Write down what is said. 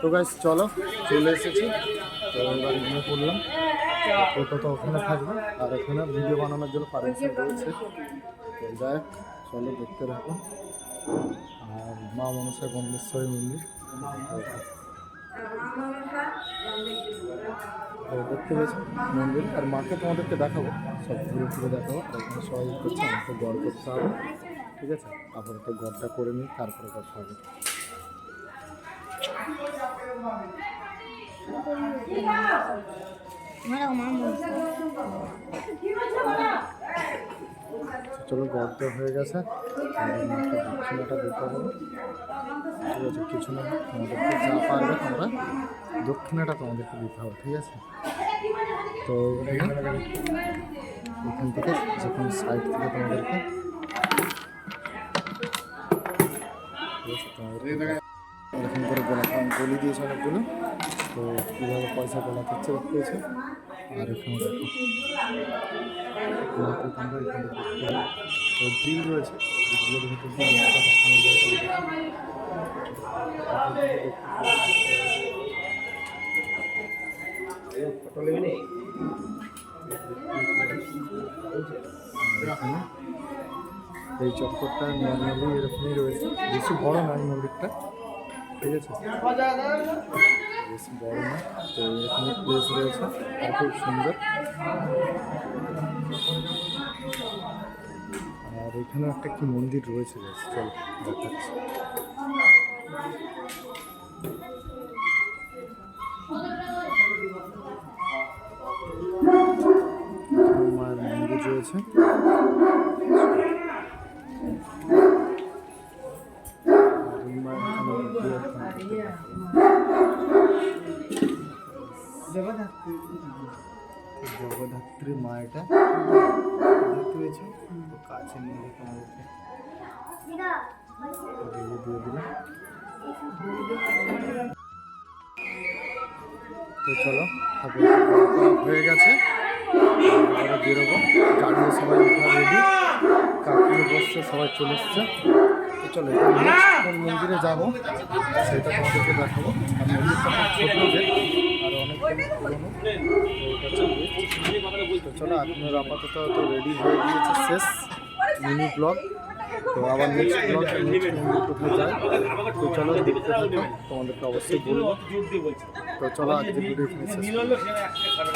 তো গাইস চলো চলে এসেছি। তো এবার ঘুমিয়ে পড়লাম। টোটো তো ওখানে থাকবে আর এখানে ভিডিও বানানোর জন্য পারমিশন রয়েছে। তো যাই হোক চলো দেখতে থাকো। আর মা মনসা গন্ধেশ্বরী মন্দির দেখতে পেয়েছি মন্দির। আর মাকে তোমাদেরকে দেখাবো, সব ঘুরে ঘুরে দেখাবো। আর এখানে সবাই করছে, আমাকে গড় করতে হবে, ঠিক আছে? আপাতত গড়টা করে নিই, তারপরে কথা হবে। চলো গড়টা হয়ে গেছে, দক্ষিণাটা দিতে হবে, ঠিক আছে? কিছু না, তোমাদেরকে যা পারবে তোমরা দক্ষিণাটা তোমাদেরকে দিতে হবে, ঠিক আছে? তো এখান থেকে যে কোনো সাইড থেকে তোমাদেরকে এরকম করে গলি দিয়েছে অনেকগুলো। তো কীভাবে পয়সা গোলাতে হচ্ছে দেখতে পেয়েছে। আর এখানে দেখো তোমরা এখানে দেখতে হবে। তো গ্রিল রয়েছে, গ্রিলের ভিতর দিয়ে দেখানো যায়। এই চক্করটা নর্মালি এরকমই রয়েছে, বেশি বড় নয় মন্দিরটা, ঠিক আছে? বেশি বড় না। তো এরকমই প্লেস রয়েছে আর খুব সুন্দর। আর এখানে একটা কি মন্দির রয়েছে, চল দেখাচ্ছি। মায়ের মন্দির রয়েছে। জগদ্ধাত্রী মা, এটা দেখতে পেয়েছো? কাছে নিয়ে তোমাদেরকে দিয়ে দিলাম। তো চলো ঠাকুর হয়ে গেছে, এবারে বেরোবো। গাড়িও সবাই উঠা রেডি, কাকুর বসছে, সবাই চলে এসছে। তো চলো নেক্সট কোন মন্দিরে যাবো সেটা তোমাদেরকে দেখাবো। আর মন্দিরটা খুব ছোটো যে, আর অনেক পুরোনো। তো চলো আপনার আপাতত তো রেডি হয়ে গিয়েছে, শেষ মিনি ব্লগ। তো আবার নেক্সট ব্লগ নেক্সট মন্দির কোথায় যায়, তো চলো দেখতে থাকো, তোমাদেরকে অবশ্যই বলবো। তো চলো আজকে ভিডিও এখানে শেষ।